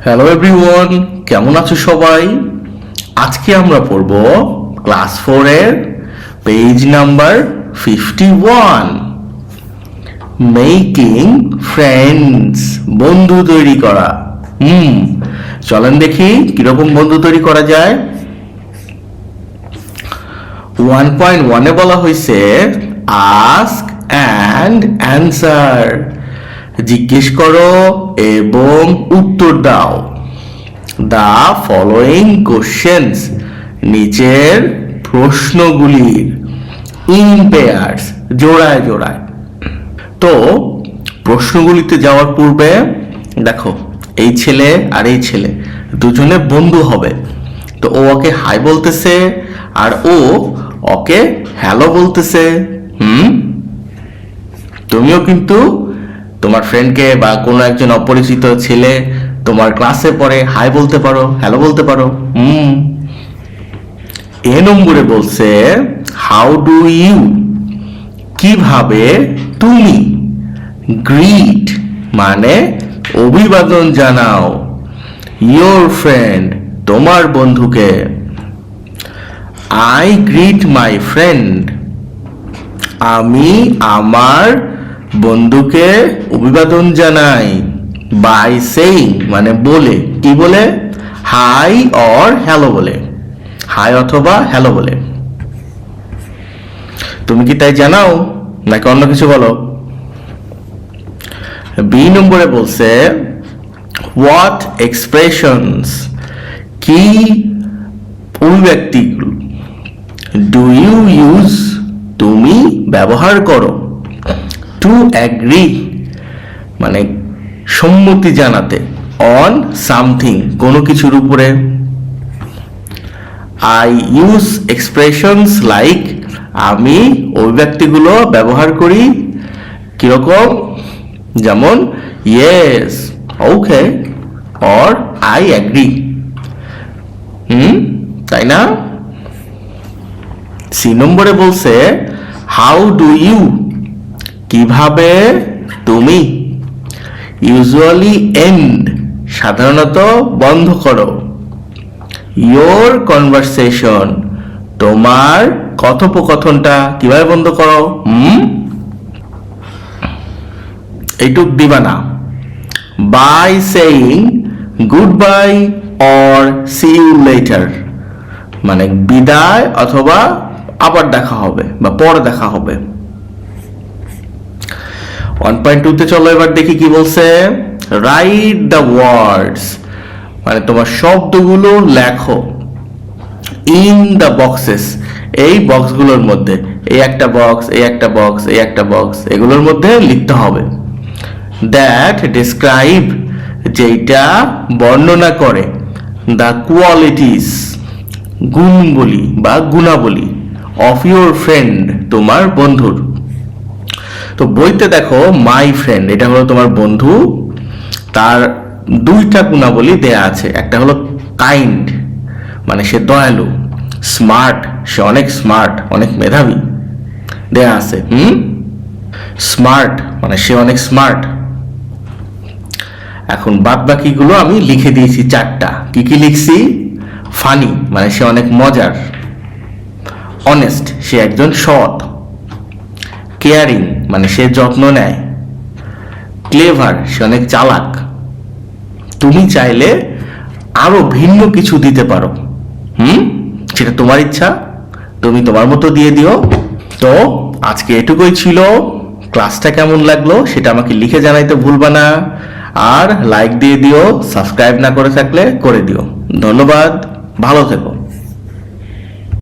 Hello everyone, কেমন আছো সবাই? আজকে আমরা পড়ব ক্লাস 4 এর পেজ নাম্বার 51, মেকিং ফ্রেন্ডস, বন্ধু তৈরি করা। চলেন দেখি কিরকম বন্ধু তৈরি করা যায়। 1.1 এ বলা হয়েছে আস্ক অ্যান্ড অ্যান্সার, জিজ্ঞেস করো এবং উত্তর দাও। দ্য ফলোয়িং কোশ্চেন্স, নিচের প্রশ্নগুলির, ইন পেয়ার্স, জোড়ায় জোড়ায়। তো প্রশ্নগুলিতে যাওয়ার পূর্বে দেখো, এই ছেলে আর এই ছেলে দুজনে বন্ধু হবে। তো ও ওকে হাই বলতেছে আর ও ওকে হ্যালো বলতেছে। তুমিও কিন্তু তোমার ফ্রেন্ডকে বা কোনো একজন অপরিচিত ছেলে তোমার ক্লাসে পড়ে হাই বলতে পারো, হ্যালো বলতে পারো। এ নম্বরে বলছে হাউ ডু ইউ, কিভাবে তুমি। গ্রিট মানে অভিবাদন জানাও। ইয়োর ফ্রেন্ড তোমার বন্ধুকে। আই গ্রিট মাই ফ্রেন্ড, আমি আমার বন্ধুকে অভিবাদন জানাই। বাই সেইং মানে বলে, কি বলে? হাই অর হ্যালো বলে, হাই অথবা হ্যালো বলে। তুমি কি তাই জানাও নাকি অন্য কিছু বলো? বি নম্বরে বলছে হোয়াট এক্সপ্রেশনস, কি অভিব্যক্তি ডু ইউ ইউজ, তুমি ব্যবহার করো। টু অ্যাগ্রি মানে সম্মতি জানাতে, অন সামথিং কোনো কিছুর উপরে। আই ইউজ এক্সপ্রেশনস লাইক, আমি অভিব্যক্তিগুলো ব্যবহার করি কিরকম, যেমন yes, okay or I agree. তাই না? সি নম্বরে বলছে হাউ ডু ইউ, কিভাবে তুমি। ইউজুয়ালি এন্ড সাধারণত বন্ধ করো। ইয়োর কনভারসেশন তোমার কথোপকথনটা কিভাবে বন্ধ করো। এইটুক দিবা না। By saying good bye or see you later মানে বিদায় অথবা আবার দেখা হবে বা পরে দেখা হবে। 1.2 তে চলো এবার দেখি কি বলছে। রাইট দ্য ওয়ার্ডস মানে তোমার শব্দগুলো লেখো। ইন দ্য বক্সেস এই বক্সগুলোর মধ্যে, এই একটা বক্স, এই একটা বক্স, এই একটা বক্স, এগুলোর মধ্যে লিখতে হবে। দ্যাট ডিসক্রাইব যেটা বর্ণনা করে, দ্য কোয়ালিটিস গুণগুলি বা গুণাবলী, অফ ইউর ফ্রেন্ড তোমার বন্ধুর। তো বইতে দেখো মাই ফ্রেন্ড এটা হলো তোমার বন্ধু, তার দুইটা গুণাবলী দেয়া আছে। একটা হলো কাইন্ড মানে সে দয়ালু, স্মার্ট সে অনেক স্মার্ট, অনেক মেধাবী দেয়া আছে। স্মার্ট মানে সে অনেক স্মার্ট। এখন বাদ বাকিগুলো আমি লিখে দিয়েছি চারটা। কি কি লিখছি? ফানি মানে সে অনেক মজার, অনেস্ট সে একজন সৎ, কেয়ারিং মানে সে যত্ন নেয়, ক্লেভার সে অনেক চালাক। তুমি চাইলে আরো ভিন্ন কিছু দিতে পারো, সেটা তোমার ইচ্ছা, তুমি তোমার মতো দিয়ে দিও। তো আজকে এটুকুই ছিল। ক্লাসটা কেমন লাগলো সেটা আমাকে লিখে জানাইতে ভুলবা না। আর লাইক দিয়ে দিও, সাবস্ক্রাইব না করে থাকলে করে দিও। ধন্যবাদ, ভালো থেকো।